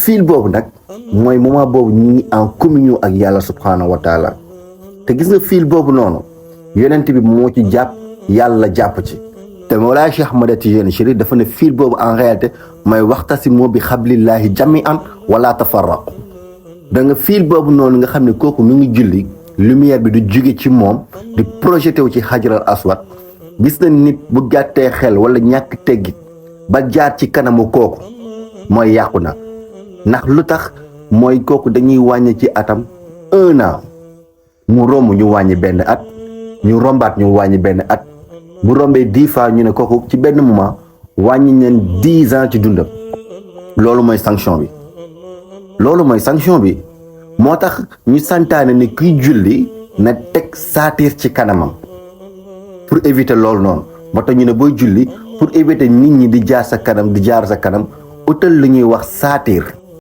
fil boobu nag mooy moment boobu ñu ngi en communion ak yàlla subhanahu wa taala te gis nga fil boobu noonu yonent bi moo ci jàpp yàlla jàpp ci te Mawlaay Cheikh Ahmad Tidiane Chérif dafa ne fil boobu en réalité mooy waxtasimu bi xablillahi jami'an wala tafarraqu da nga fil boobu noonu nga xam ne kooku mu ngi julli lumière bi du jóge ci moom di projeté wu ci xajaral aswad gis na nit bu gàttee xel wala ñàkk teggit ba jaar ci kanamu kooku mooy yàqu na ndax lu tax mooy kooku dañuy wàññi ci atam 1 an mu romb ñu wàññi benn at ñu rombaat ñu wàññi benn at bu rombee 10 fois ñu ne kooku ci benn moment wàññi neen 10 ans ci dundam loolu mooy sanction bi loolu mooy sanction bi moo tax ñu santaane ni kuy julli na teg saatir ci kanamam pour éviter loolu noonu moo tax ñu ne booy julli pour éviter nit ñi di jaar sa kanam utal lu ñuy wax saatir